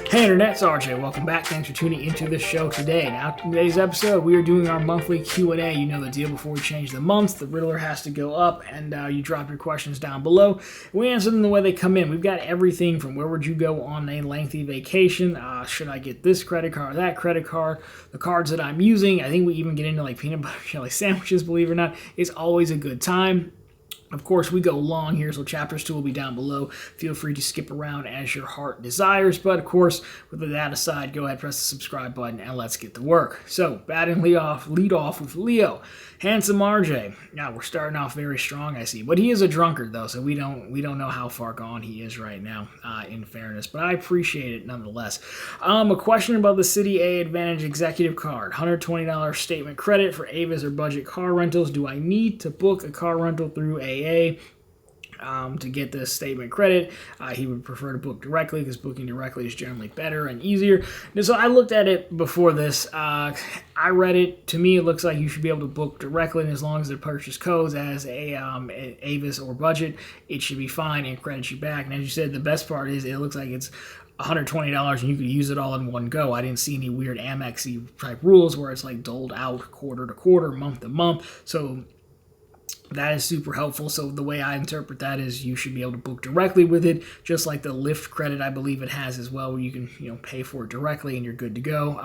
Hey Internet, it's RJ. Welcome back. Thanks for tuning into this show today. Now, in today's episode, we are doing our monthly Q&A. You know the deal. Before we change the months, the Riddler has to go up, and you drop your questions down below. We answer them the way they come in. We've got everything from where would you go on a lengthy vacation, should I get this credit card, that credit card, the cards that I'm using. I think we even get into like peanut butter jelly sandwiches, believe it or not. It's always a good time. Of course, we go long here, so chapters 2 will be down below. Feel free to skip around as your heart desires. But, of course, with that aside, go ahead, press the subscribe button, and let's get to work. So, batting lead off with Leo. Handsome RJ. Now, we're starting off very strong, I see. But he is a drunkard, though, so we don't know how far gone he is right now, in fairness. But I appreciate it nonetheless. A question about the Citi A Advantage Executive Card. $120 statement credit for Avis or budget car rentals. Do I need to book a car rental through AA to get this statement credit? He would prefer to book directly because booking directly is generally better and easier. And so I looked at it before this. I read it. To me, it looks like you should be able to book directly, and as long as the purchase codes as a Avis or budget, it should be fine and credit you back. And as you said, the best part is it looks like it's $120 and you could use it all in one go. I didn't see any weird Amex-y type rules where it's like doled out quarter to quarter, month to month. So that is super helpful. So the way I interpret that is you should be able to book directly with it, just like the Lyft credit I believe it has as well, where you can pay for it directly and you're good to go.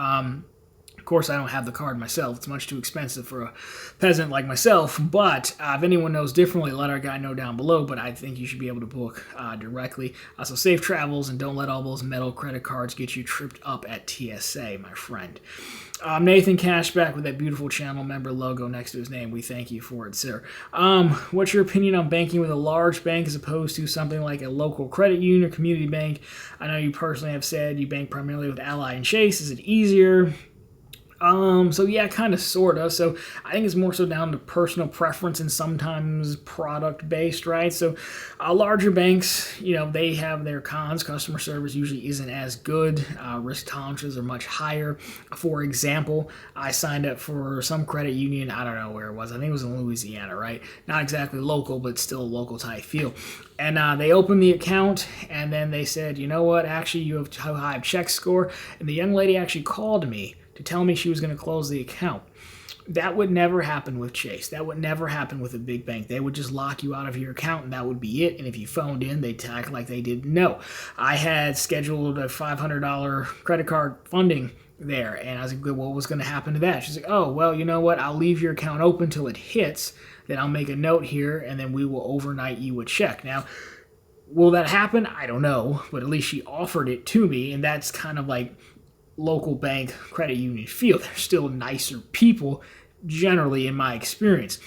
Of course, I don't have the card myself. It's much too expensive for a peasant like myself. But if anyone knows differently, let our guy know down below. But I think you should be able to book directly. So safe travels, and don't let all those metal credit cards get you tripped up at TSA, my friend. Nathan Cashback with that beautiful channel member logo next to his name. We thank you for it, sir. What's your opinion on banking with a large bank as opposed to something like a local credit union or community bank? I know you personally have said you bank primarily with Ally and Chase. Is it easier? So yeah, kind of, sort of. So I think it's more so down to personal preference and sometimes product based, right? So larger banks, they have their cons. Customer service usually isn't as good. Risk tolerances are much higher. For example, I signed up for some credit union. I don't know where it was. I think it was in Louisiana, right? Not exactly local, but still a local type feel. And they opened the account, and then they said, you know what, actually you have too high of check score. And the young lady actually called me to tell me she was going to close the account. That would never happen with Chase. That would never happen with a big bank. They would just lock you out of your account, and that would be it. And if you phoned in, they'd act like they didn't know. I had scheduled a $500 credit card funding there, and I was like, what was going to happen to that? She's like, oh, well, you know what? I'll leave your account open till it hits. Then I'll make a note here, and then we will overnight you a check. Now, will that happen? I don't know, but at least she offered it to me, and that's kind of like local bank credit union feel. They're still nicer people, generally, in my experience.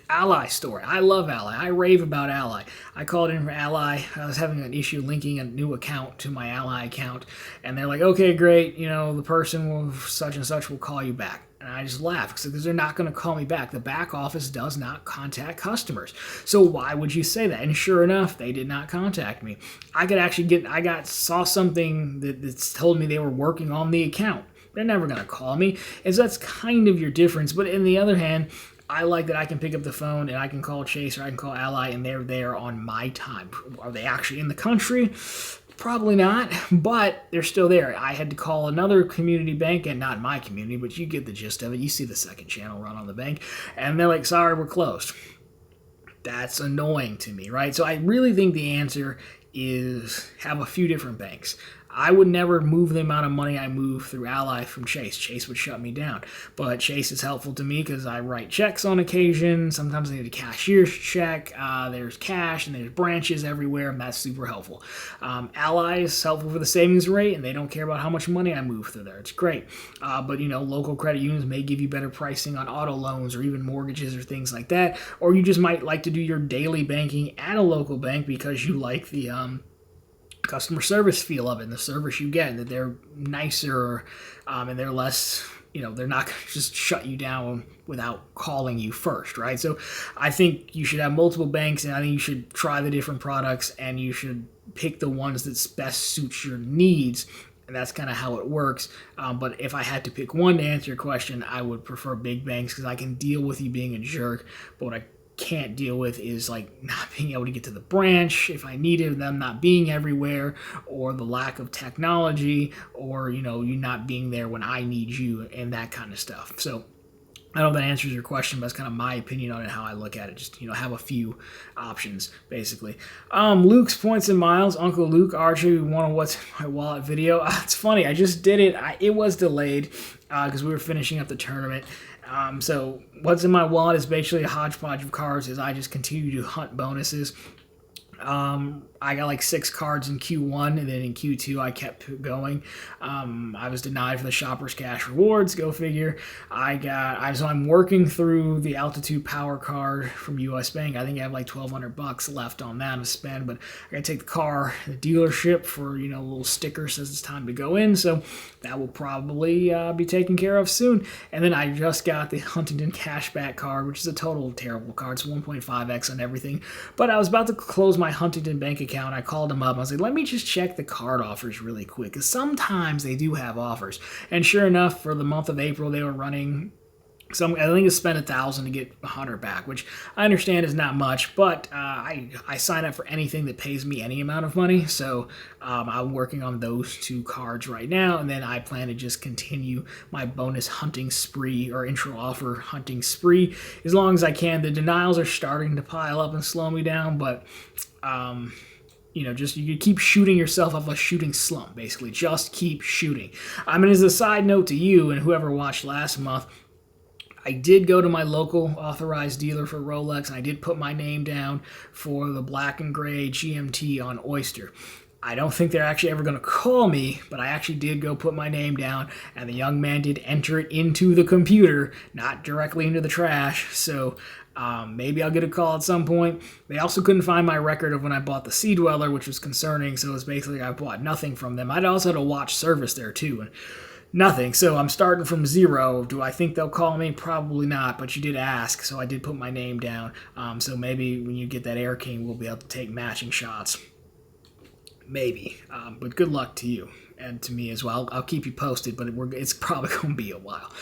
Ally story. I love Ally. I rave about Ally. I called in for Ally. I was having an issue linking a new account to my Ally account, and they're like, okay, great, the person will such and such will call you back. And I just laugh because they're not going to call me back. The back office does not contact customers. So why would you say that? And sure enough, they did not contact me. I could actually saw something that told me they were working on the account. They're never going to call me. And so that's kind of your difference. But on the other hand, I like that I can pick up the phone and I can call Chase or I can call Ally and they're there on my time. Are they actually in the country? Probably not, but they're still there. I had to call another community bank, and not my community, but you get the gist of it. You see the second channel run on the bank, and they're like, sorry, we're closed. That's annoying to me, right? So I really think the answer is have a few different banks. I would never move the amount of money I move through Ally from Chase. Chase would shut me down. But Chase is helpful to me because I write checks on occasion. Sometimes I need a cashier's check. There's cash and there's branches everywhere, and that's super helpful. Ally is helpful for the savings rate, and they don't care about how much money I move through there. It's great. But local credit unions may give you better pricing on auto loans or even mortgages or things like that. Or you just might like to do your daily banking at a local bank because you like the customer service feel of it and the service you get, and that they're nicer and they're less, they're not going to just shut you down without calling you first, right? So I think you should have multiple banks, and I think you should try the different products, and you should pick the ones that best suits your needs, and that's kind of how it works. But if I had to pick one to answer your question, I would prefer big banks because I can deal with you being a jerk, but what I can't deal with is like not being able to get to the branch if I needed, them not being everywhere, or the lack of technology, or you not being there when I need you, and that kind of stuff. So I don't know if that answers your question, but that's kind of my opinion on it, how I look at it. Just, have a few options, basically. Luke's Points and Miles. Uncle Luke Archie, we want a What's in My Wallet video. It's funny, I just did it. It was delayed because we were finishing up the tournament. So What's in My Wallet is basically a hodgepodge of cards as I just continue to hunt bonuses. I got like 6 cards in Q1, and then in Q2 I kept going. I was denied for the Shoppers Cash Rewards, go figure. So I'm working through the Altitude Power card from US Bank. I think I have like $1,200 left on that to spend, but I gotta take the car to the dealership for, a little sticker says it's time to go in, so that will probably be taken care of soon. And then I just got the Huntington Cashback card, which is a total terrible card. It's 1.5x on everything, but I was about to close my Huntington bank account. I called them up. I was like, let me just check the card offers really quick, because sometimes they do have offers. And sure enough, for the month of April, they were running I think it's spent $1,000 to get $100 back, which I understand is not much, but I sign up for anything that pays me any amount of money. So I'm working on those 2 cards right now, and then I plan to just continue my bonus hunting spree, or intro offer hunting spree, as long as I can. The denials are starting to pile up and slow me down, but just you keep shooting yourself off a shooting slump, basically. Just keep shooting. As a side note to you and whoever watched last month, I did go to my local authorized dealer for Rolex, and I did put my name down for the black and gray GMT on Oyster. I don't think they're actually ever going to call me, but I actually did go put my name down, and the young man did enter it into the computer, not directly into the trash, so maybe I'll get a call at some point. They also couldn't find my record of when I bought the Sea Dweller, which was concerning, so it's basically I bought nothing from them. I'd also had a watch service there too, and nothing. So I'm starting from zero. Do I think they'll call me? Probably not, but you did ask, so I did put my name down. So maybe when you get that Air King, we'll be able to take matching shots. Maybe. But good luck to you and to me as well. I'll keep you posted, but it's probably going to be a while.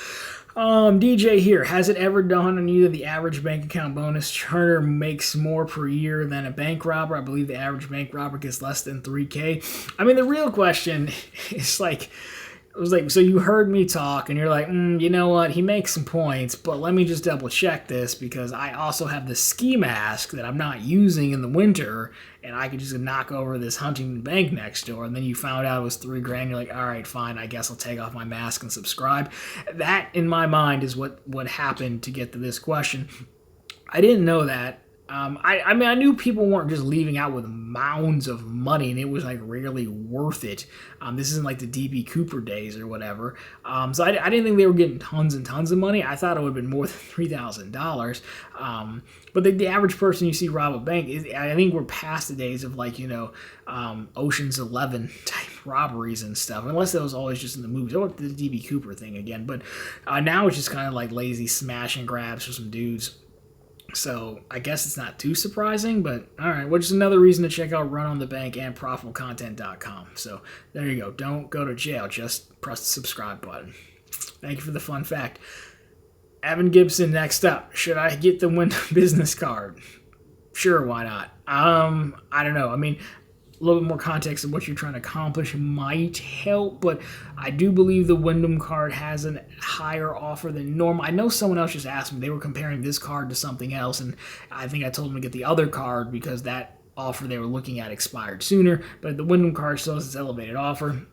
DJ here, has it ever dawned on you that the average bank account bonus churner makes more per year than a bank robber? I believe the average bank robber gets less than $3,000. The real question is so you heard me talk, and you're like, you know what, he makes some points, but let me just double check this, because I also have the ski mask that I'm not using in the winter, and I could just knock over this Huntington Bank next door, and then you found out it was $3,000, you're like, all right, fine, I guess I'll take off my mask and subscribe. That, in my mind, is what happened to get to this question. I didn't know that. I knew people weren't just leaving out with mounds of money, and it was like really worth it. This isn't like the DB Cooper days or whatever. So I didn't think they were getting tons and tons of money. I thought it would have been more than $3,000. But the average person you see rob a bank, I think we're past the days of Ocean's 11 type robberies and stuff, unless that was always just in the movies, or the DB Cooper thing again. But now it's just kind of like lazy smash and grabs for some dudes. So I guess it's not too surprising, but all right, which is another reason to check out Run on the Bank and ProfitfulContent.com. So there you go. Don't go to jail. Just press the subscribe button. Thank you for the fun fact. Evan Gibson, next up. Should I get the Wyndham business card? Sure, why not? I don't know. A little bit more context of what you're trying to accomplish might help, but I do believe the Wyndham card has a higher offer than normal. I know someone else just asked me, they were comparing this card to something else, and I think I told them to get the other card because that offer they were looking at expired sooner, but the Wyndham card still has its elevated offer.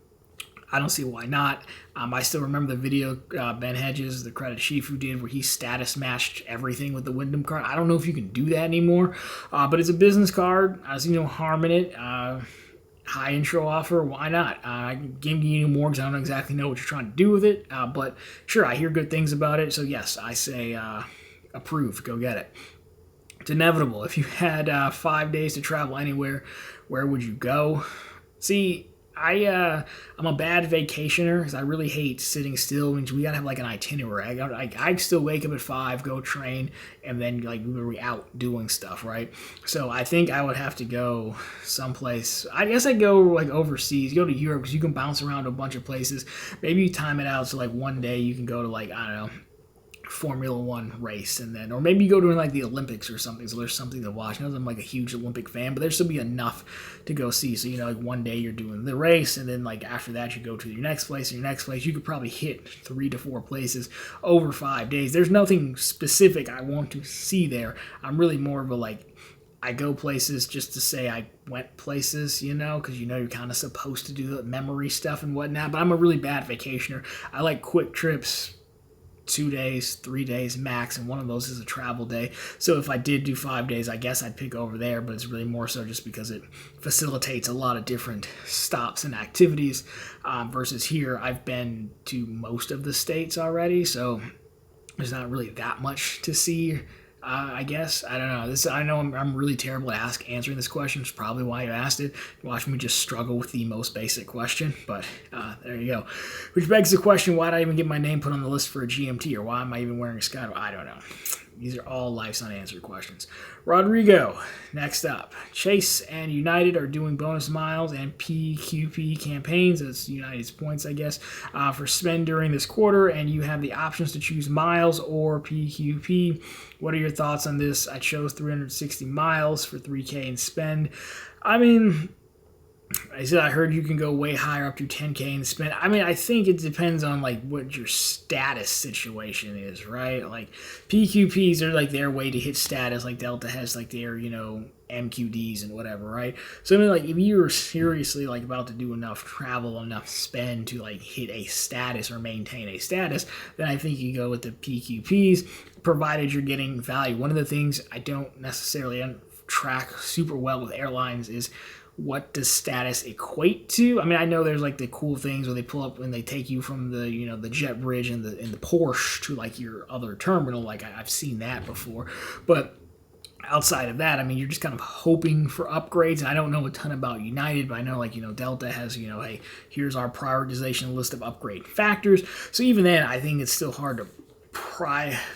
I don't see why not. I still remember the video Ben Hedges, the credit chief, who did where he status matched everything with the Wyndham card. I don't know if you can do that anymore, but it's a business card. I see no harm in it. High intro offer, why not? I can give you more because I don't exactly know what you're trying to do with it, but sure, I hear good things about it. So yes, I say approved. Go get it. It's inevitable. If you had 5 days to travel anywhere, where would you go? See, I'm a bad vacationer because I really hate sitting still. We gotta have like an itinerary. I still wake up at 5, go train, and then we're out doing stuff, right? So I think I would have to go someplace. I guess I'd go overseas, go to Europe, because you can bounce around to a bunch of places. Maybe you time it out so one day you can go to I don't know, Formula One race, and then, or maybe you go to like the Olympics or something, so there's something to watch. I'm like a huge Olympic fan, but there's still be enough to go see. So, like one day you're doing the race, and then like after that you go to your next place, and your next place, you could probably hit 3 to 4 places over 5 days. There's nothing specific I want to see there. I'm really more of a like, I go places just to say I went places, because you're kind of supposed to do the memory stuff and whatnot, but I'm a really bad vacationer. I like quick trips, 2 days, 3 days max, and one of those is a travel day. So if I did do 5 days, I guess I'd pick over there, but it's really more so just because it facilitates a lot of different stops and activities versus here. I've been to most of the states already, so there's not really that much to see. I guess. I don't know. I know I'm really terrible at answering this question. It's probably why you asked it. Watch me just struggle with the most basic question. But there you go. Which begs the question, why did I even get my name put on the list for a GMT? Or why am I even wearing a Skydive? I don't know. These are all life's unanswered questions. Rodrigo, next up. Chase and United are doing bonus miles and PQP campaigns. That's United's points, I guess, for spend during this quarter, and you have the options to choose miles or PQP. What are your thoughts on this? I chose 360 miles for $3K in spend. I mean, I heard you can go way higher, up to 10K in spend. I mean, I think it depends on like what your status situation is, right? Like PQPs are like their way to hit status, like Delta has like their, MQDs and whatever, right? So I mean, like if you're seriously like about to do enough travel, enough spend to like hit a status or maintain a status, then I think you go with the PQPs, provided you're getting value. One of the things I don't necessarily track super well with airlines is, what does status equate to? I mean, I know there's like the cool things where they pull up and they take you from the the jet bridge and the Porsche to like your other terminal. Like I've seen that before, but outside of that, I mean, you're just kind of hoping for upgrades. And I don't know a ton about United, but I know like Delta has hey, here's our prioritization list of upgrade factors. So even then, I think it's still hard to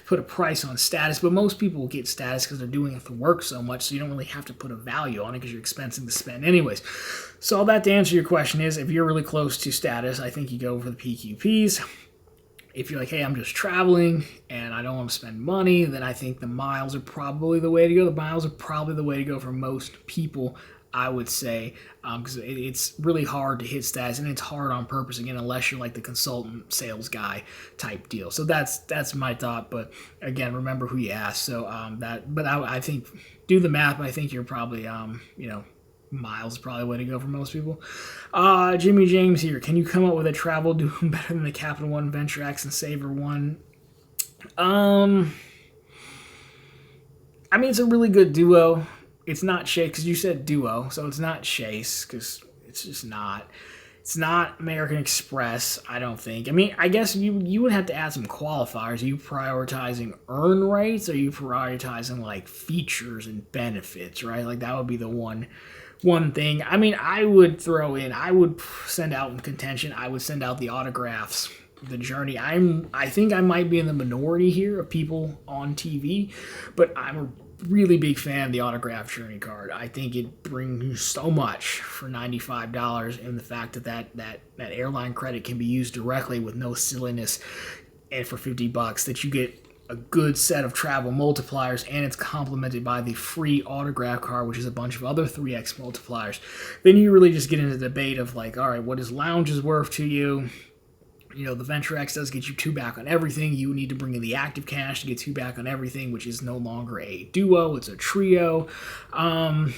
put a price on status, but most people get status because they're doing it for work so much, so you don't really have to put a value on it because you're expensing the spend anyways. So all that to answer your question is, if you're really close to status, I think you go for the PQPs. If you're like, hey, I'm just traveling and I don't want to spend money, then I think the miles are probably the way to go. The miles are probably the way to go for most people, I would say, because it's really hard to hit status, and it's hard on purpose, again, unless you're like the consultant sales guy type deal. So that's my thought, but again, remember who you ask. So I think, do the math, but I think you're probably, miles is probably the way to go for most people. Jimmy James here. Can you come up with a travel doing better than the Capital One, Venture X, and Saver One? I mean, it's a really good duo. It's not Chase, because you said duo, so it's not Chase, because it's just not. It's not American Express, I don't think. I mean, I guess you would have to add some qualifiers. Are you prioritizing earn rates? Or are you prioritizing, like, features and benefits, right? Like, that would be the one thing. I mean, I would send out in contention, I would send out the autographs, the journey. I think I might be in the minority here of people on TV, but I'm a really big fan of the autograph journey card. I think it brings so much for $95, and the fact that airline credit can be used directly with no silliness, and for $50 that you get a good set of travel multipliers, and it's complemented by the free autograph card, which is a bunch of other 3x multipliers. Then you really just get into the debate of like, all right, what is lounges worth to you? The Venture X does get you 2 back on everything. You need to bring in the active cash to get 2 back on everything, which is no longer a duo, it's a trio. I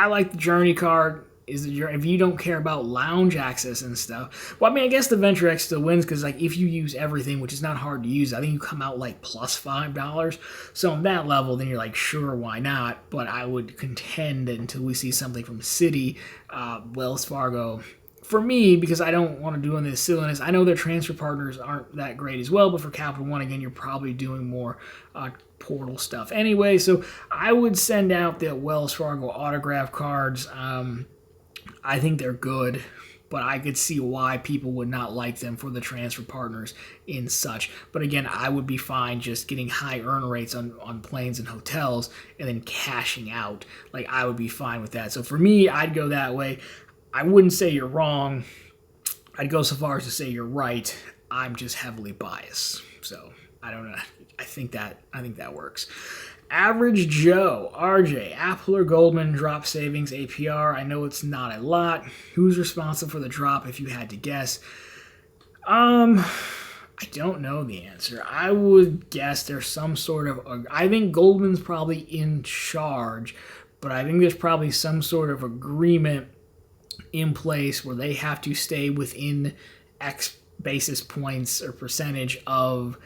like the Journey card. If you don't care about lounge access and stuff, well, I mean, I guess the Venture X still wins, because like if you use everything, which is not hard to use, I think you come out like plus $5. So on that level, then you're like, sure, why not? But I would contend that until we see something from Citi, Wells Fargo, for me, because I don't want to do this silliness, I know their transfer partners aren't that great as well, but for Capital One, again, you're probably doing more portal stuff anyway. So I would send out the Wells Fargo autograph cards. I think they're good, but I could see why people would not like them for the transfer partners in such. But again, I would be fine just getting high earn rates on planes and hotels and then cashing out. Like, I would be fine with that. So for me, I'd go that way. I wouldn't say you're wrong. I'd go so far as to say you're right. I'm just heavily biased. So I don't know. I think that works. Average Joe, RJ, Apple or Goldman drop savings APR. I know it's not a lot. Who's responsible for the drop if you had to guess? I don't know the answer. I would guess there's some sort of... I think Goldman's probably in charge, but I think there's probably some sort of agreement in place where they have to stay within X basis points or percentage of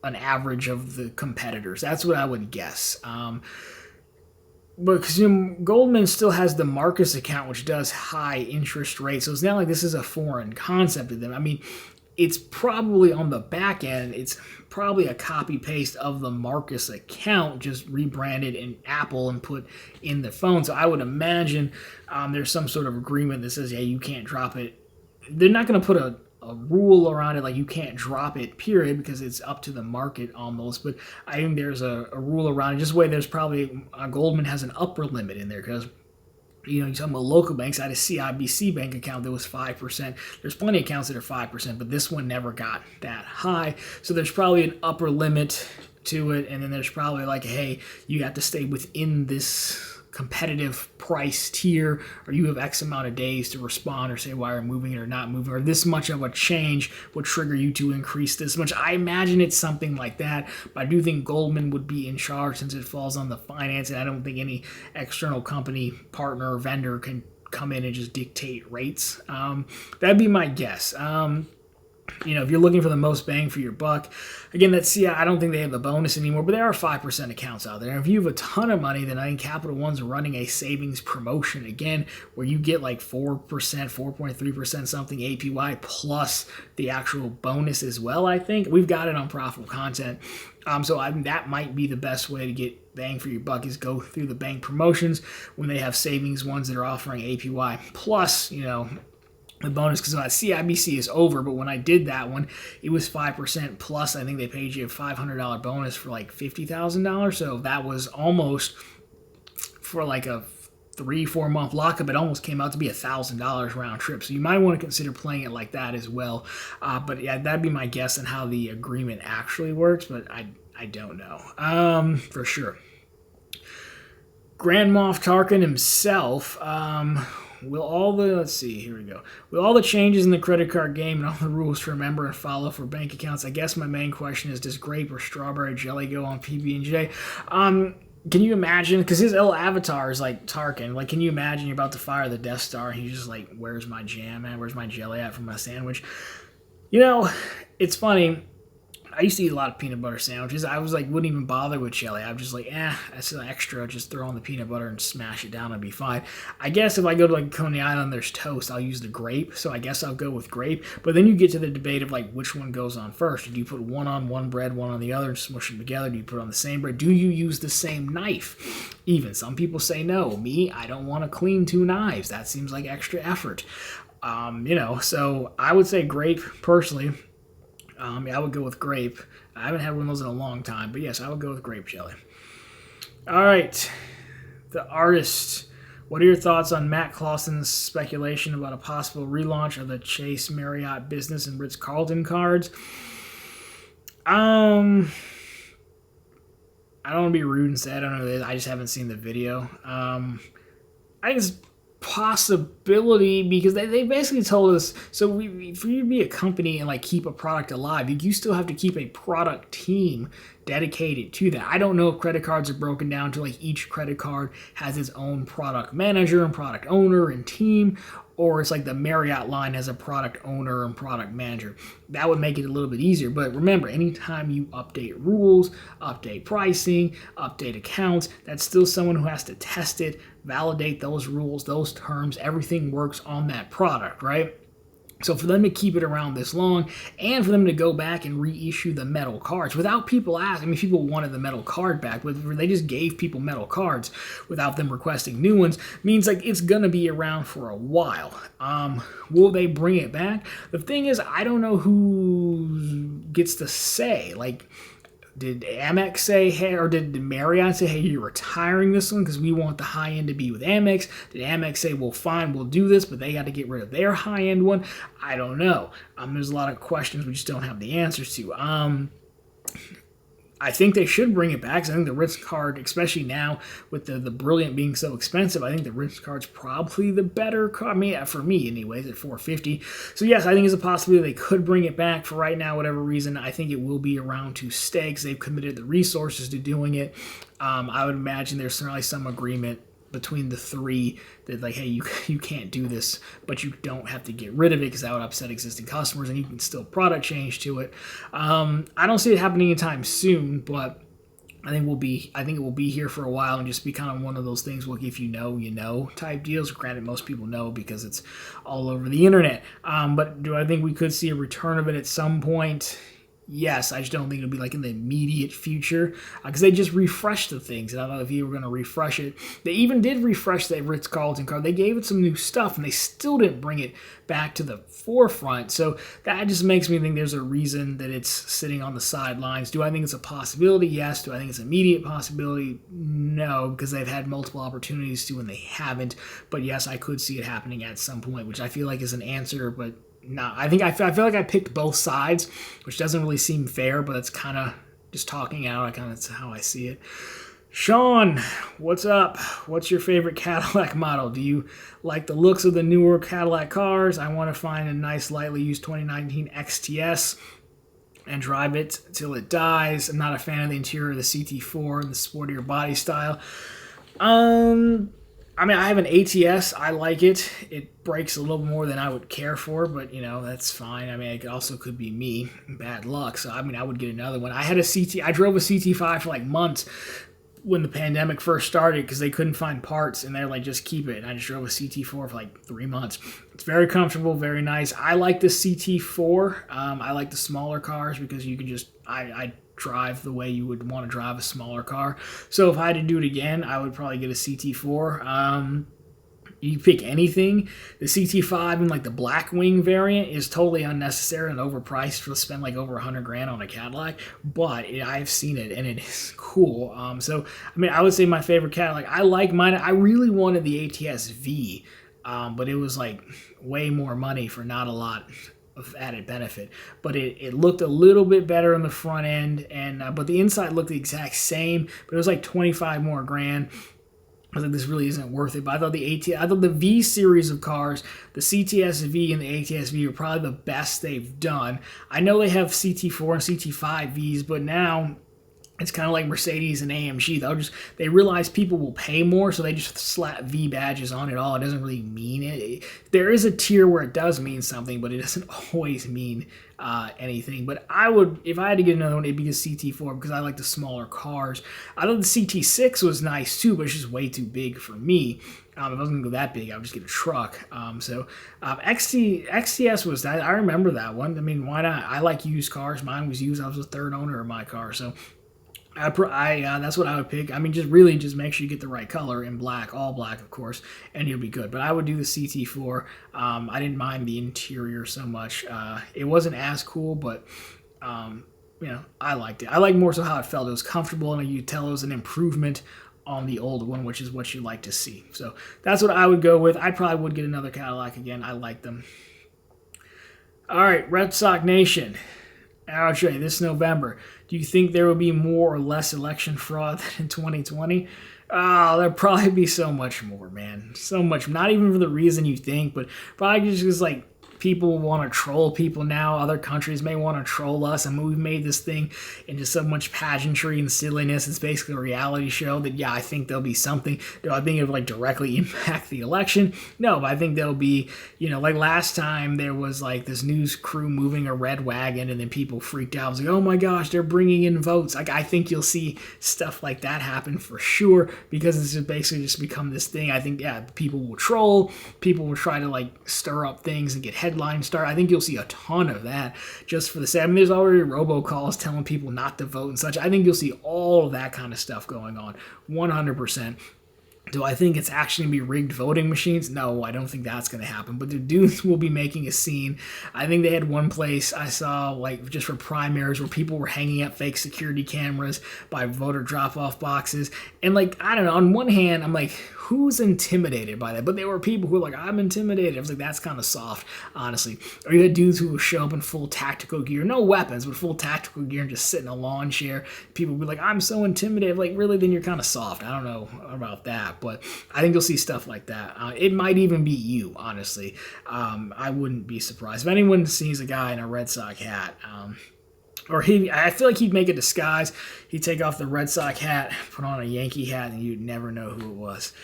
an average of the competitors. That's what I would guess. Because Goldman still has the Marcus account, which does high interest rates. So it's not like this is a foreign concept to them. I mean, it's probably on the back end, it's probably a copy paste of the Marcus account, just rebranded in Apple and put in the phone. So I would imagine there's some sort of agreement that says, yeah, you can't drop it. They're not going to put a rule around it, like you can't drop it, period, because it's up to the market almost. But I think there's a rule around it. Just the way there's probably Goldman has an upper limit in there, because you're talking about local banks. I had a CIBC bank account that was 5%. There's plenty of accounts that are 5%, but this one never got that high. So there's probably an upper limit to it, and then there's probably like, hey, you have to stay within this competitive price tier, or you have X amount of days to respond or say why you're moving it or not moving, or this much of a change would trigger you to increase this much. I imagine it's something like that, but I do think Goldman would be in charge since it falls on the finance, and I don't think any external company, partner, or vendor can come in and just dictate rates. That'd be my guess. If you're looking for the most bang for your buck, again, I don't think they have the bonus anymore, but there are 5% accounts out there. And if you have a ton of money, then I think Capital One's running a savings promotion again, where you get like 4%, 4.3% something APY plus the actual bonus as well. I think we've got it on Profitable Content. So that might be the best way to get bang for your buck, is go through the bank promotions when they have savings ones that are offering APY plus, the bonus, because CIBC is over, but when I did that one, it was 5% plus. I think they paid you a $500 bonus for like $50,000. So that was almost, for like a 3-4 month lockup, it almost came out to be $1,000 round trip. So you might want to consider playing it like that as well. But yeah, that'd be my guess on how the agreement actually works, but I don't know for sure. Grand Moff Tarkin himself, will all the changes in the credit card game and all the rules to remember and follow for bank accounts? I guess my main question is, does grape or strawberry jelly go on PB&J? Can you imagine, because his little avatar is like Tarkin, like, can you imagine you're about to fire the Death Star and he's just like, where's my jam at? Where's my jelly at for my sandwich? It's funny. I used to eat a lot of peanut butter sandwiches. I was like, wouldn't even bother with jelly. I'm just like, that's an extra. Just throw on the peanut butter and smash it down and be fine. I guess if I go to like Coney Island, there's toast, I'll use the grape. So I guess I'll go with grape. But then you get to the debate of like, which one goes on first? Do you put one on one bread, one on the other, and smush them together? Do you put it on the same bread? Do you use the same knife? Even some people say no. Me, I don't want to clean 2 knives. That seems like extra effort. So I would say grape personally. I would go with grape. I haven't had one of those in a long time, but yes, I would go with grape jelly. All right, The Artist. What are your thoughts on Matt Clausen's speculation about a possible relaunch of the Chase Marriott Business and Ritz Carlton cards? I don't want to be rude and say I don't know this. I just haven't seen the video. I think it's possibility, because they basically told us, so for you to be a company and like keep a product alive, you still have to keep a product team dedicated to that. I don't know if credit cards are broken down to like each credit card has its own product manager and product owner and team, or it's like the Marriott line has a product owner and product manager. That would make it a little bit easier. But remember, anytime you update rules, update pricing, update accounts, that's still someone who has to test it, validate those rules, those terms, everything works on that product, right? So for them to keep it around this long, and for them to go back and reissue the metal cards without people asking, people wanted the metal card back, but they just gave people metal cards without them requesting new ones, means like it's going to be around for a while. Will they bring it back? The thing is, I don't know who gets to say, like, did Amex say, hey, or did Marriott say, hey, you're retiring this one because we want the high end to be with Amex? Did Amex say, well, fine, we'll do this, but they got to get rid of their high end one? I don't know. There's a lot of questions we just don't have the answers to. I think they should bring it back. 'Cause I think the Ritz card, especially now with the Brilliant being so expensive, I think the Ritz card's probably the better card. I mean, for me anyways, at $450. So yes, I think it's a possibility they could bring it back. For right now, whatever reason, I think it will be around to stay because they've committed the resources to doing it. I would imagine there's certainly some agreement between the three that like, hey, you can't do this, but you don't have to get rid of it because that would upset existing customers, and you can still product change to it. I don't see it happening anytime soon, but I think it will be here for a while and just be kind of one of those things. Well, if you know, you know type deals. Granted, most people know because it's all over the internet. But do I think we could see a return of it at some point? Yes, I just don't think it'll be like in the immediate future because they just refreshed the things. And I don't know if you were going to refresh it. They even did refresh that Ritz Carlton card. They gave it some new stuff and they still didn't bring it back to the forefront. So that just makes me think there's a reason that it's sitting on the sidelines. Do I think it's a possibility? Yes. Do I think it's an immediate possibility? No, because they've had multiple opportunities to and they haven't. But yes, I could see it happening at some point, which I feel like is an answer, but no, I feel like I picked both sides, which doesn't really seem fair, but it's kind of just talking out. That's how I see it. Sean, what's up? What's your favorite Cadillac model? Do you like the looks of the newer Cadillac cars? I want to find a nice, lightly used 2019 XTS and drive it till it dies. I'm not a fan of the interior of the CT4 and the sportier body style. I mean, I have an ATS. I like it. It breaks a little more than I would care for, but, that's fine. I mean, it also could be me. Bad luck. So, I mean, I would get another one. I drove a CT5 for, like, months when the pandemic first started because they couldn't find parts, and they're like, just keep it. And I just drove a CT4 for, like, 3 months. It's very comfortable, very nice. I like the CT4. I like the smaller cars because you can just I drive the way you would want to drive a smaller car. So if I had to do it again, I would probably get a CT4. You pick anything. The CT5 and like the Blackwing variant is totally unnecessary and overpriced to spend like over $100,000 on a Cadillac, but I've seen it and it is cool. So I mean, I would say my favorite Cadillac. I like mine. I really wanted the ATS V, but it was like way more money for not a lot of added benefit, but it looked a little bit better on the front end, and but the inside looked the exact same, but it was like 25 more grand. I was like, this really isn't worth it. But I thought the V series of cars, the CTS V and the ATS V, are probably the best they've done. I know they have CT4 and CT5 Vs, but now it's kind of like Mercedes and AMG. They realize people will pay more, so they just slap V badges on it all. It doesn't really mean it. There is a tier where it does mean something, but it doesn't always mean anything. But if I had to get another one, it'd be the CT4 because I like the smaller cars. I thought the CT6 was nice too, but it's just way too big for me. If I was going to go that big, I would just get a truck. XTS was that. I remember that one. I mean, why not? I like used cars. Mine was used. I was the third owner of my car, so that's what I would pick. I mean, just make sure you get the right color in black, all black, of course, and you'll be good. But I would do the CT4. I didn't mind the interior so much. It wasn't as cool, but I liked it. I like more so how it felt. It was comfortable, and you could tell it was an improvement on the old one, which is what you like to see. So that's what I would go with. I probably would get another Cadillac again. I like them. All right, Red Sox Nation. I'll show you this November. Do you think there will be more or less election fraud than in 2020? Oh, there'll probably be so much more, man. So much. Not even for the reason you think, but probably just like people want to troll people now. Other countries may want to troll us, and we've made this thing into so much pageantry and silliness. It's basically a reality show that, I think there'll be something. Do I think it would directly impact the election? No, but I think there'll be, like last time there was like this news crew moving a red wagon, and then people freaked out. I was like, oh my gosh, they're bringing in votes. Like, I think you'll see stuff like that happen for sure, because it's basically just become this thing. I think, people will troll. People will try to like stir up things and get headlines start. I think you'll see a ton of that just for the sake. I mean, there's already robocalls telling people not to vote and such. I think you'll see all of that kind of stuff going on 100%. Do I think it's actually going to be rigged voting machines? No, I don't think that's going to happen. But the dudes will be making a scene. I think they had one place I saw, like, just for primaries where people were hanging up fake security cameras by voter drop-off boxes. And, like, I don't know. On one hand, I'm like, who's intimidated by that? But there were people who were like, I'm intimidated. I was like, that's kind of soft, honestly. Or you had dudes who would show up in full tactical gear, no weapons, but full tactical gear and just sit in a lawn chair. People would be like, I'm so intimidated. Like, really, then you're kind of soft. I don't know about that, but I think you'll see stuff like that. It might even be you, honestly. I wouldn't be surprised. If anyone sees a guy in a Red Sox hat, I feel like he'd make a disguise. He'd take off the Red Sox hat, put on a Yankee hat, and you'd never know who it was.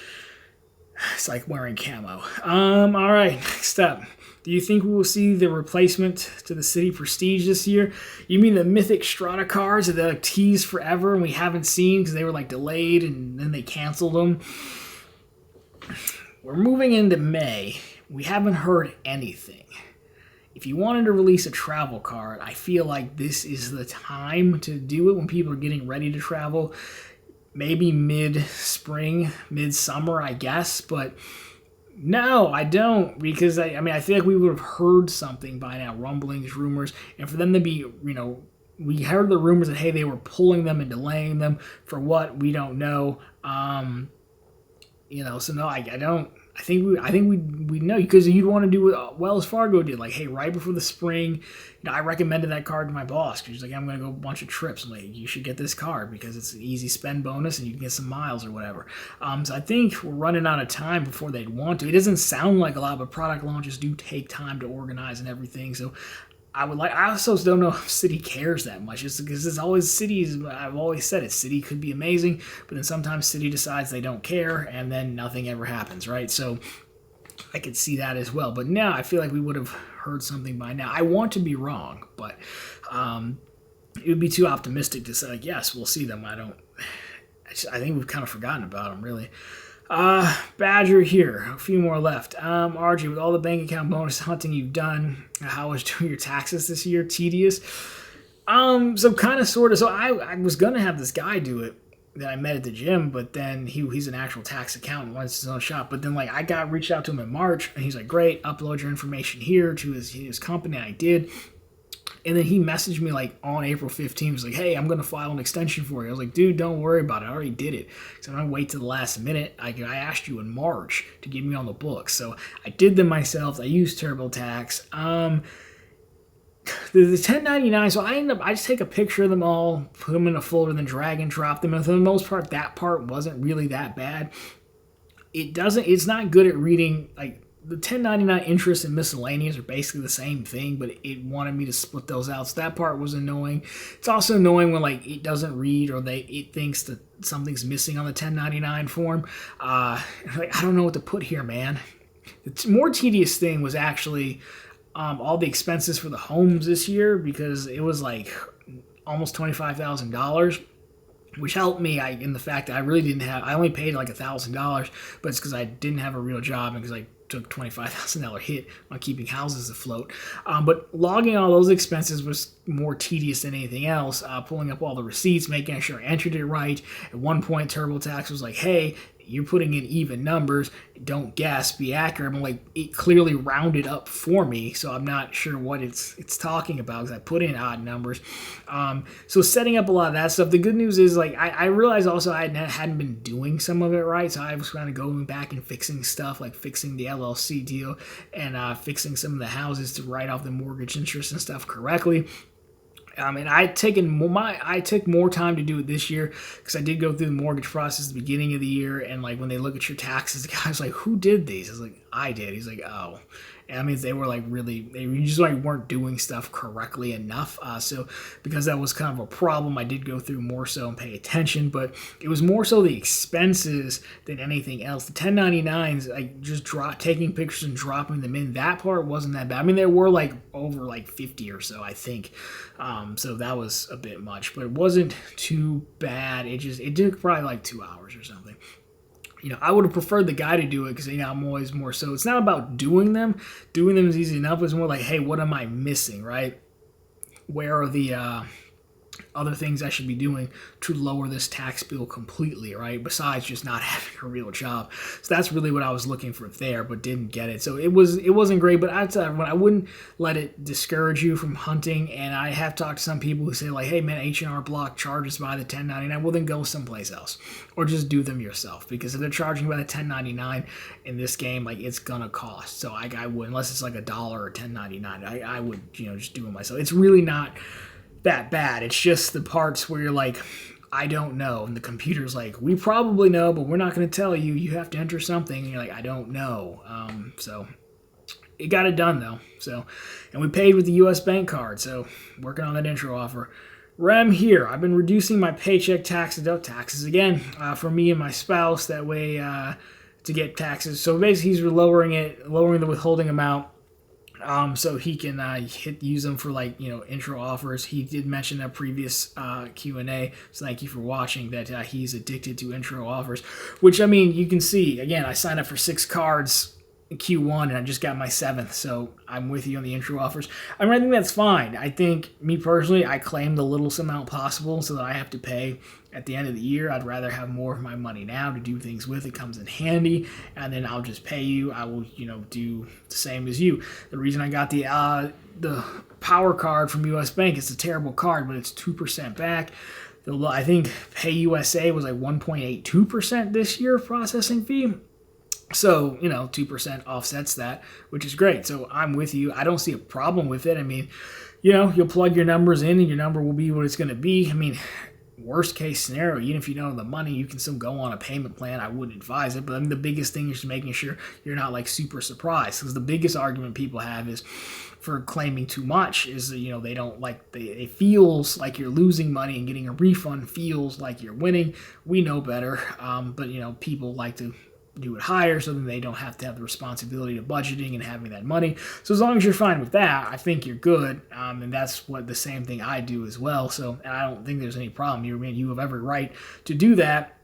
It's like wearing camo. All right, next up. Do you think we will see the replacement to the Citi Prestige this year? You mean the mythic Strata cars that they like teased forever and we haven't seen because they were like delayed and then they canceled them? We're moving into May. We haven't heard anything. If you wanted to release a travel card, I feel like this is the time to do it when people are getting ready to travel. Maybe mid-spring, mid-summer, I guess. But no, I don't. Because, I feel like we would have heard something by now. Rumblings, rumors. And for them to be, we heard the rumors that, hey, they were pulling them and delaying them. For what? We don't know. So no, I don't. I think we know, because you'd want to do what Wells Fargo did. Like, hey, right before the spring, I recommended that card to my boss because she's like, I'm going to go a bunch of trips. I'm like, you should get this card because it's an easy spend bonus and you can get some miles or whatever. So I think we're running out of time before they'd want to. It doesn't sound like a lot, but product launches do take time to organize and everything. So I also don't know if Citi cares that much. It's because it's always Citi's. I've always said it. Citi could be amazing, but then sometimes Citi decides they don't care, and then nothing ever happens, right? So I could see that as well. But now I feel like we would have heard something by now. I want to be wrong, but it would be too optimistic to say, like, yes, we'll see them. I think we've kind of forgotten about them, really. Badger here, a few more left. RJ, with all the bank account bonus hunting you've done, how was doing your taxes this year? Tedious? So kind of, sort of. So I was going to have this guy do it that I met at the gym, but then he's an actual tax accountant, runs his own shop. But then, like, I reached out to him in March, and he's like, great, upload your information here to his company. I did. And then he messaged me like on April 15th. He was like, hey, I'm going to file an extension for you. I was like, dude, don't worry about it. I already did it. So I'm going to wait to the last minute. I asked you in March to get me on the books. So I did them myself. I used TurboTax. The 1099, so I just take a picture of them all, put them in a folder, then drag and drop them. And for the most part, that part wasn't really that bad. It's not good at reading, like, the 1099 interest and miscellaneous are basically the same thing, but it wanted me to split those out. So that part was annoying. It's also annoying when, like, it doesn't read or it thinks that something's missing on the 1099 form. I don't know what to put here, man. The more tedious thing was actually all the expenses for the homes this year, because it was like almost $25,000. Which helped me in the fact that I only paid like $1,000, but it's because I didn't have a real job and because I took $25,000 hit on keeping houses afloat. But logging all those expenses was more tedious than anything else. Pulling up all the receipts, making sure I entered it right. At one point, TurboTax was like, hey, you're putting in even numbers, don't guess, be accurate. I'm like, it clearly rounded up for me, so I'm not sure what it's talking about because I put in odd numbers. So setting up a lot of that stuff. The good news is, like, I realized also I hadn't been doing some of it right, so I was kind of going back and fixing stuff, like fixing the LLC deal and fixing some of the houses to write off the mortgage interest and stuff correctly. And I took more time to do it this year because I did go through the mortgage process at the beginning of the year, and like when they look at your taxes, the guy's like, "Who did these?" I was like, "I did." He's like, "Oh." And I mean, they were like you just like weren't doing stuff correctly enough. So because that was kind of a problem, I did go through more so and pay attention. But it was more so the expenses than anything else. The 1099s, like just taking pictures and dropping them in, that part wasn't that bad. I mean, there were like over like 50 or so, I think. So that was a bit much, but it wasn't too bad. It took probably like 2 hours or something. I would have preferred the guy to do it because, I'm always more so. It's not about doing them. Doing them is easy enough. It's more like, hey, what am I missing, right? Where are the other things I should be doing to lower this tax bill completely, right? Besides just not having a real job. So that's really what I was looking for there, but didn't get it. So it wasn't great, but I wouldn't let it discourage you from hunting. And I have talked to some people who say like, hey man, H&R Block charges by the 1099. Well, then go someplace else or just do them yourself, because if they're charging by the 1099 in this game, like it's gonna cost. So I would, unless it's like $1 or 1099, I would just do it myself. It's really not that bad. It's just the parts where you're like, I don't know, and the computer's like, we probably know, but we're not going to tell you. You have to enter something, and you're like, I don't know. So it got it done though. So, and we paid with the U.S. Bank Card. So working on that intro offer. Rem here. I've been reducing my paycheck taxes again for me and my spouse. That way to get taxes. So basically, he's lowering the withholding amount. So he can use them for intro offers. He did mention that previous Q&A, so thank you for watching, that he's addicted to intro offers, which I mean, you can see, again, I signed up for 6 cards in Q1 and I just got my 7th, so I'm with you on the intro offers. I mean, I think that's fine. I think, me personally, I claim the littlest amount possible so that I have to pay at the end of the year. I'd rather have more of my money now to do things with. It comes in handy, and then I'll just pay you. I will, do the same as you. The reason I got the Power Card from U.S. Bank, it's a terrible card, but it's 2% back. I think Pay USA was like 1.82% this year processing fee. So, 2% offsets that, which is great. So I'm with you. I don't see a problem with it. I mean, you'll plug your numbers in and your number will be what it's going to be. I mean, worst case scenario, even if you don't have the money, you can still go on a payment plan. I wouldn't advise it, but I mean, the biggest thing is just making sure you're not like super surprised, because the biggest argument people have is for claiming too much is, they don't like, it feels like you're losing money, and getting a refund feels like you're winning. We know better, but people like to do it higher so that they don't have to have the responsibility of budgeting and having that money. So as long as you're fine with that, I think you're good. And that's what the same thing I do as well. So, and I don't think there's any problem. You have every right to do that.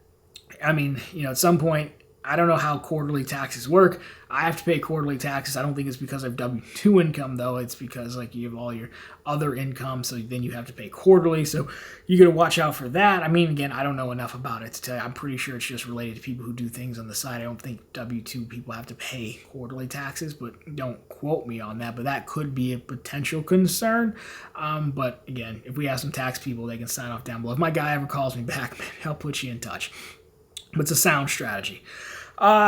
I mean, at some point, I don't know how quarterly taxes work. I have to pay quarterly taxes. I don't think it's because I have W-2 income, though. It's because you have all your other income, so then you have to pay quarterly. So you got to watch out for that. I mean, again, I don't know enough about it to tell you. I'm pretty sure it's just related to people who do things on the side. I don't think W-2 people have to pay quarterly taxes, but don't quote me on that. But that could be a potential concern. But again, if we have some tax people, they can sign off down below. If my guy ever calls me back, maybe I'll put you in touch. But it's a sound strategy.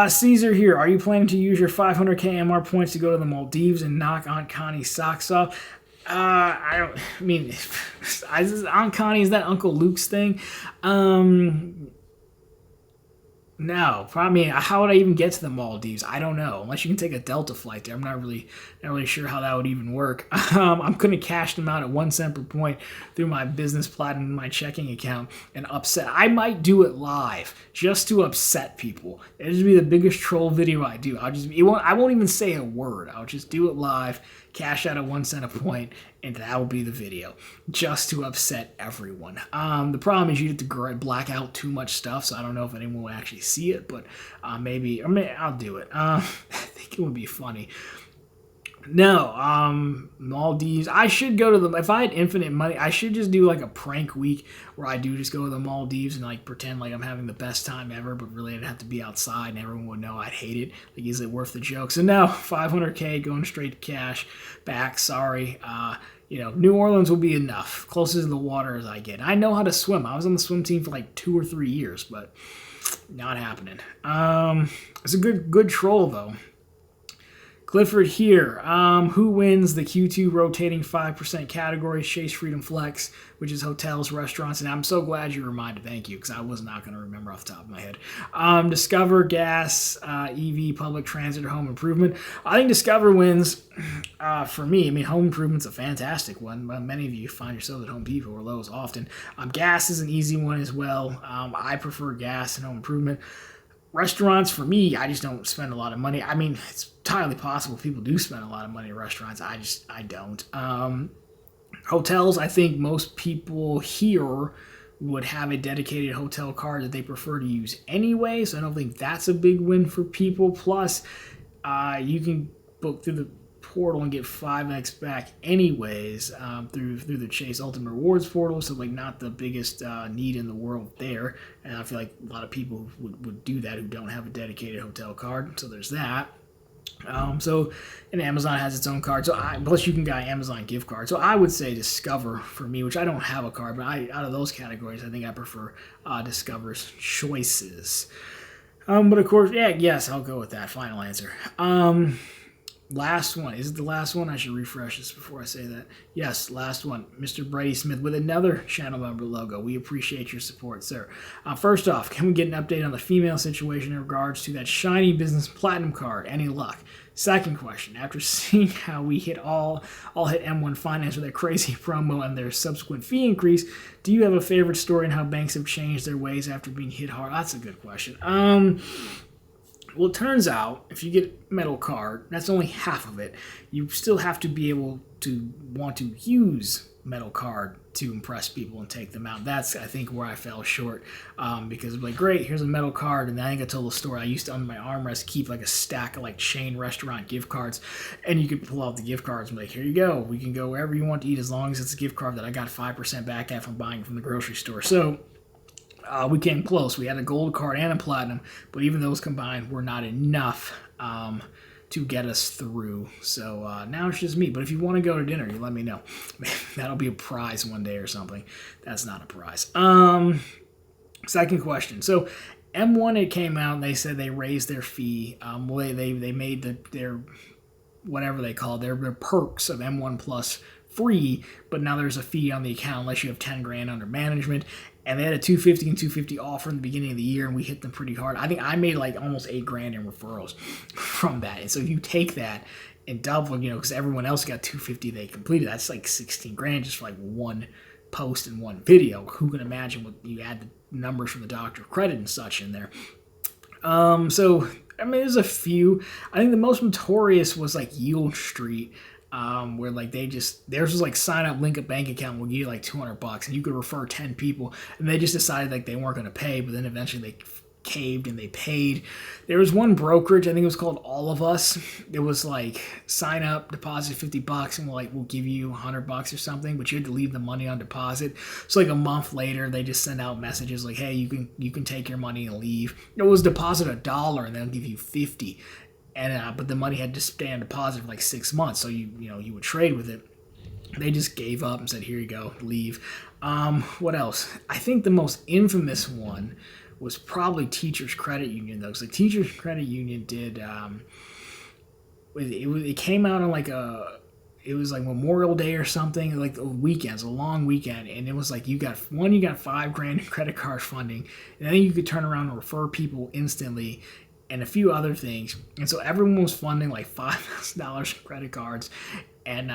Caesar here. Are you planning to use your 500k MR points to go to the Maldives and knock Aunt Connie's socks off? Aunt Connie, is that Uncle Luke's thing? No, probably. How would I even get to the Maldives? I don't know. Unless you can take a Delta flight there. I'm not really sure how that would even work. I'm going to cash them out at 1 cent per point through my business platinum, my checking account, and upset. I might do it live just to upset people. It'll just be the biggest troll video I do. I won't even say a word. I'll just do it live, cash out at 1 cent a point, and that will be the video, just to upset everyone. The problem is you have to black out too much stuff, so I don't know if anyone will actually see it, but maybe I'll do it. I think it would be funny. No, Maldives. I should go to if I had infinite money, I should just do like a prank week where I do just go to the Maldives and pretend like I'm having the best time ever, but really I'd have to be outside and everyone would know I'd hate it. Is it worth the joke? So no, 500k going straight to cash back. Sorry. New Orleans will be enough. Closest to the water as I get. I know how to swim. I was on the swim team for 2 or 3 years, but not happening. It's a good troll though. Clifford here. Who wins the Q2 rotating 5% category? Chase Freedom Flex, which is hotels, restaurants, and I'm so glad you reminded. Thank you, because I was not going to remember off the top of my head. Discover, gas, EV, public transit, or home improvement. I think Discover wins for me. I mean, home improvement's a fantastic one. Many of you find yourselves at Home Depot or Lowe's often. Gas is an easy one as well. I prefer gas and home improvement. Restaurants, for me, I just don't spend a lot of money. I mean, it's entirely possible people do spend a lot of money at restaurants. I don't. Hotels, I think most people here would have a dedicated hotel card that they prefer to use anyway, so I don't think that's a big win for people. Plus, you can book through the portal and get 5x back anyways through the Chase Ultimate Rewards portal. So like not the biggest need in the world there. And I feel like a lot of people would do that who don't have a dedicated hotel card. So there's that. And Amazon has its own card. Plus you can get Amazon gift card. So I would say Discover for me, which I don't have a card, but out of those categories, I think I prefer Discover's choices. But of course, yes, I'll go with that. Final answer. Last one. Is it the last one? I should refresh this before I say that. Yes, last one. Mr. Brady Smith with another channel member logo. We appreciate your support, sir. First off, can we get an update on the female situation in regards to that shiny business platinum card? Any luck? Second question. After seeing how we all hit M1 Finance with their crazy promo and their subsequent fee increase, do you have a favorite story on how banks have changed their ways after being hit hard? That's a good question. Well, it turns out if you get metal card, that's only half of it. You still have to be able to want to use metal card to impress people and take them out. That's, I think, where I fell short because I'm like, great, here's a metal card. And I think I told the story. I used to, under my armrest, keep like a stack of like chain restaurant gift cards. And you could pull out the gift cards and be like, here you go. We can go wherever you want to eat as long as it's a gift card that I got 5% back at from buying from the grocery store. So we came close. We had a gold card and a platinum, but even those combined were not enough to get us through. So now it's just me. But if you want to go to dinner, you let me know. That'll be a prize one day or something. That's not a prize. Second question. So M1, it came out and they said they raised their fee. They made their whatever they call it, their perks of M1 Plus free, but now there's a fee on the account unless you have 10 grand under management. And they had a 250 and 250 offer in the beginning of the year, and we hit them pretty hard. I think I made like almost 8 grand in referrals from that. And so if you take that and double, because everyone else got 250, they completed. That's like 16 grand just for like one post and one video. Who can imagine what you add the numbers from the doctor of credit and such in there? So I mean, there's a few. I think the most notorious was like Yield Street. Where like theirs was like sign up, link a bank account, we'll give you like $200 and you could refer 10 people, and they just decided like they weren't going to pay, but then eventually they caved and they paid. There was one brokerage, I think it was called All of Us. It was like sign up, deposit $50, and we'll give you $100 or something, but you had to leave the money on deposit. So like a month later, they just send out messages like, hey, you can take your money and leave. It was deposit $1 and they'll give you 50. And but the money had to stay on deposit for like 6 months, so you would trade with it. They just gave up and said, "Here you go, leave." What else? I think the most infamous one was probably Teachers Credit Union, though. Because like Teachers Credit Union did, it came out on it was like Memorial Day or something, like the weekends, a long weekend, and it was like you got $5 grand in credit card funding, and then you could turn around and refer people instantly, and a few other things. And so everyone was funding like $5,000 in credit cards. And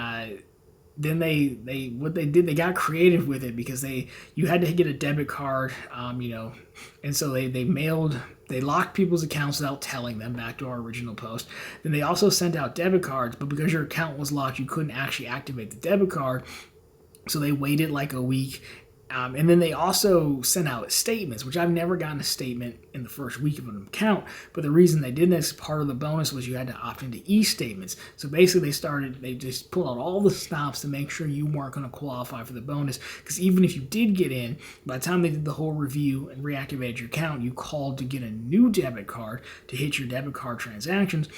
then they got creative with it because you had to get a debit card, and so they locked people's accounts without telling them, back to our original post. Then they also sent out debit cards, but because your account was locked, you couldn't actually activate the debit card. So they waited like a week. And then they also sent out statements, which I've never gotten a statement in the first week of an account. But the reason they did this, part of the bonus was you had to opt into e-statements. So basically they just pulled out all the stops to make sure you weren't going to qualify for the bonus. Because even if you did get in, by the time they did the whole review and reactivated your account, you called to get a new debit card to hit your debit card transactions,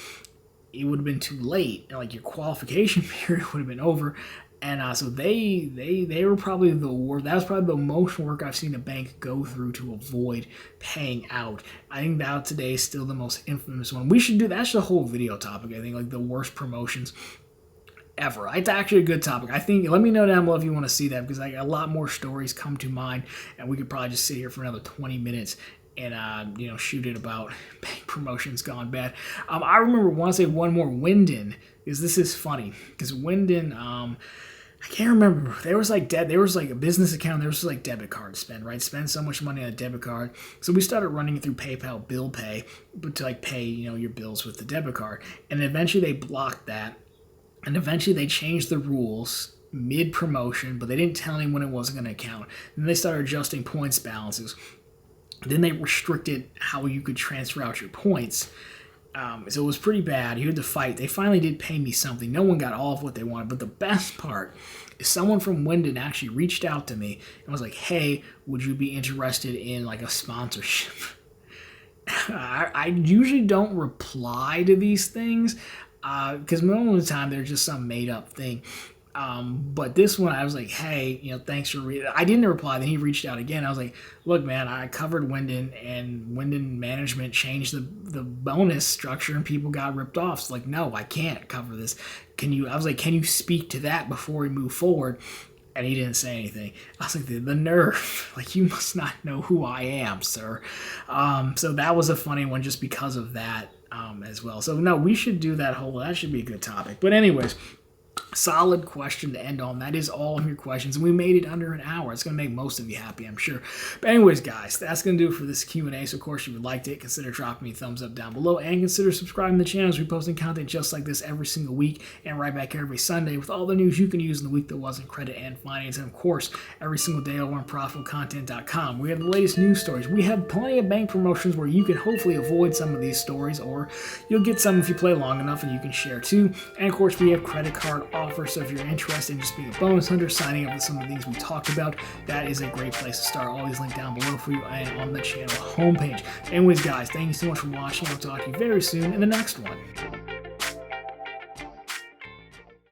it would have been too late. Like your qualification period would have been over. And so they were probably the worst. That was probably the most work I've seen a bank go through to avoid paying out. I think that today is still the most infamous one. We should do that's the whole video topic. I think like the worst promotions ever. It's actually a good topic. I think. Let me know down below if you want to see that, because a lot more stories come to mind, and we could probably just sit here for another 20 minutes and shoot it about bank promotions gone bad. I want to say one more, Wyndham, because this is funny. Because Wyndham, I can't remember. There was like a business account. There was like debit card spend, right? Spend so much money on a debit card. So we started running it through PayPal Bill Pay, but to like pay your bills with the debit card. And eventually they blocked that. And eventually they changed the rules mid promotion, but they didn't tell anyone it wasn't going to count. Then they started adjusting points balances. Then they restricted how you could transfer out your points. So it was pretty bad. You had to fight. They finally did pay me something. No one got all of what they wanted. But the best part is someone from Wyndham actually reached out to me and was like, hey, would you be interested in like a sponsorship? I usually don't reply to these things because most of the time they're just some made up thing. But this one, I was like, hey, thanks for reading. I didn't reply. Then he reached out again. I was like, look, man, I covered Wyndham, and Wyndham management changed the bonus structure, and people got ripped off. So like, no, I can't cover this. I was like, can you speak to that before we move forward? And he didn't say anything. I was like, the nerve. Like, you must not know who I am, sir. So that was a funny one just because of that as well. So no, we should do that should be a good topic. But anyways, solid question to end on. That is all of your questions, and we made it under an hour. It's going to make most of you happy, I'm sure. But anyways, guys, that's going to do it for this Q&A. So, of course, if you liked it, consider dropping me a thumbs up down below, and consider subscribing to the channel. We're posting content just like this every single week, and right back here every Sunday with all the news you can use in the week that wasn't credit and finance. And, of course, every single day over on ProfitableContent.com. We have the latest news stories. We have plenty of bank promotions where you can hopefully avoid some of these stories, or you'll get some if you play long enough, and you can share too. And, of course, we have credit card offers. So if you're interested in just being a bonus hunter, signing up with some of the things we talked about, that is a great place to start. Always linked down below for you and on the channel homepage. Anyways, guys, thank you so much for watching. I'll talk to you very soon in the next one.